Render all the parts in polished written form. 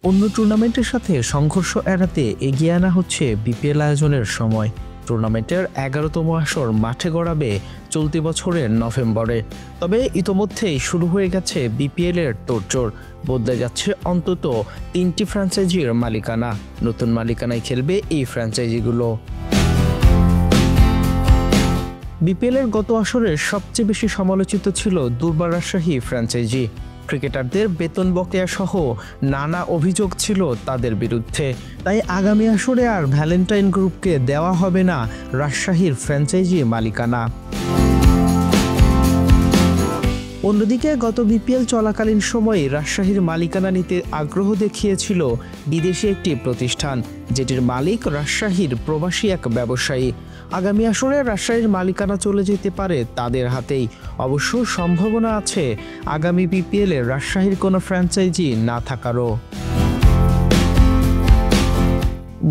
অন্য টুর্নামেন্টের সাথে সংঘর্ষ এড়াতে এগিয়ে আনা হচ্ছে বিপিএল আয়োজনের সময়। টুর্নামেন্টের 11তম আসর মাঠে গড়াবে চলতি বছরের নভেম্বরে। তবে ইতোমধ্যেই শুরু হয়ে গেছে বিপিএলের তোড়জোড়। বদলে যাচ্ছে অন্তত 3টি ফ্র্যাঞ্চাইজির মালিকানা। নতুন মালিকানায় খেলবে এই ফ্র্যাঞ্চাইজিগুলো। বিপিএলের গত আসরের সবচেয়ে বেশি সমালোচিত ছিল দুর্বার রাজশাহী ফ্র্যাঞ্চাইজি। ক্রিকেটারদের বেতন বকেয়া সহ নানা অভিযোগ ছিল তাদের বিরুদ্ধে। তাই আগামী আসরে আর ভ্যালেন্টাইন গ্রুপকে দেওয়া হবে না রাজশাহীর ফ্র্যাঞ্চাইজি মালিকানা। অন্যদিকে গত বিপিএল চলাকালীন সময়ে রাজশাহীর মালিকানা নিতে আগ্রহ দেখিয়েছিল বিদেশি একটি প্রতিষ্ঠান, যেটির মালিক রাজশাহীর প্রবাসী এক ব্যবসায়ী। আগামী আসরে রাজশাহীর মালিকানা চলে যেতে পারে তাদের হাতেই। অবশ্য সম্ভাবনা আছে আগামী বিপিএলে রাজশাহীর কোনো ফ্র্যাঞ্চাইজি না থাকারও।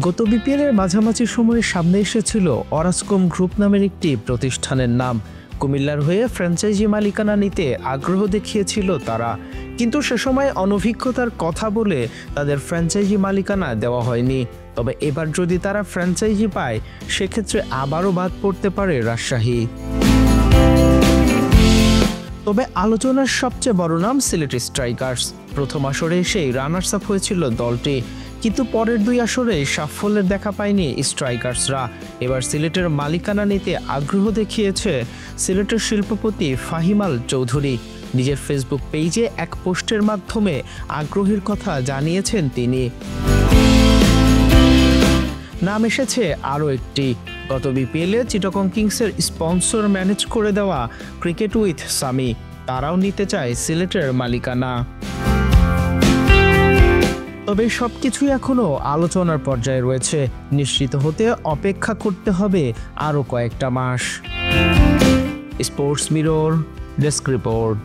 গত বিপিএলের মাঝামাঝি সময়ে সামনে এসেছিল অরাসকম গ্রুপ নামের একটি প্রতিষ্ঠানের নাম। কুমিল্লার হয়ে ফ্র্যাঞ্চাইজি মালিকানা নিতে আগ্রহ দেখিয়েছিল তারা, কিন্তু সে সময় অনভিজ্ঞতার কথা বলে তাদের ফ্র্যাঞ্চাইজি মালিকানা দেওয়া হয়নি। তবে এবার যদি তারা ফ্র্যাঞ্চাইজি পায়, সেক্ষেত্রে আবারও বাদ পড়তে পারে রাজশাহী। তবে আলোচনার সবচেয়ে বড় নাম সিলেট স্ট্রাইকার্স। প্রথম আসরে এসেই রানার্স আপ হয়েছিল দলটি, কিন্তু পরের 2 আসরে সাফল্যের দেখা পায়নি স্ট্রাইকার্সরা। এবার সিলেটের মালিকানা নিতে আগ্রহ দেখিয়েছে সিলেটের শিল্পপতি ফাহিম আল চৌধুরী। নিজের ফেসবুক পেজে এক পোস্টের মাধ্যমে আগ্রহের কথা জানিয়েছেন তিনি। নাম এসেছে আরও একটি। গত বিপিএলে চিটাগং কিংসের স্পন্সর ম্যানেজ করে দেওয়া ক্রিকেট উইথ সামি, তারাও নিতে চায় সিলেটের মালিকানা। তবে সবকিছুই এখনো আলোচনার পর্যায়ে রয়েছে। নিশ্চিত হতে অপেক্ষা করতে হবে আরও কয়েকটা মাস। Sports mirror desk report.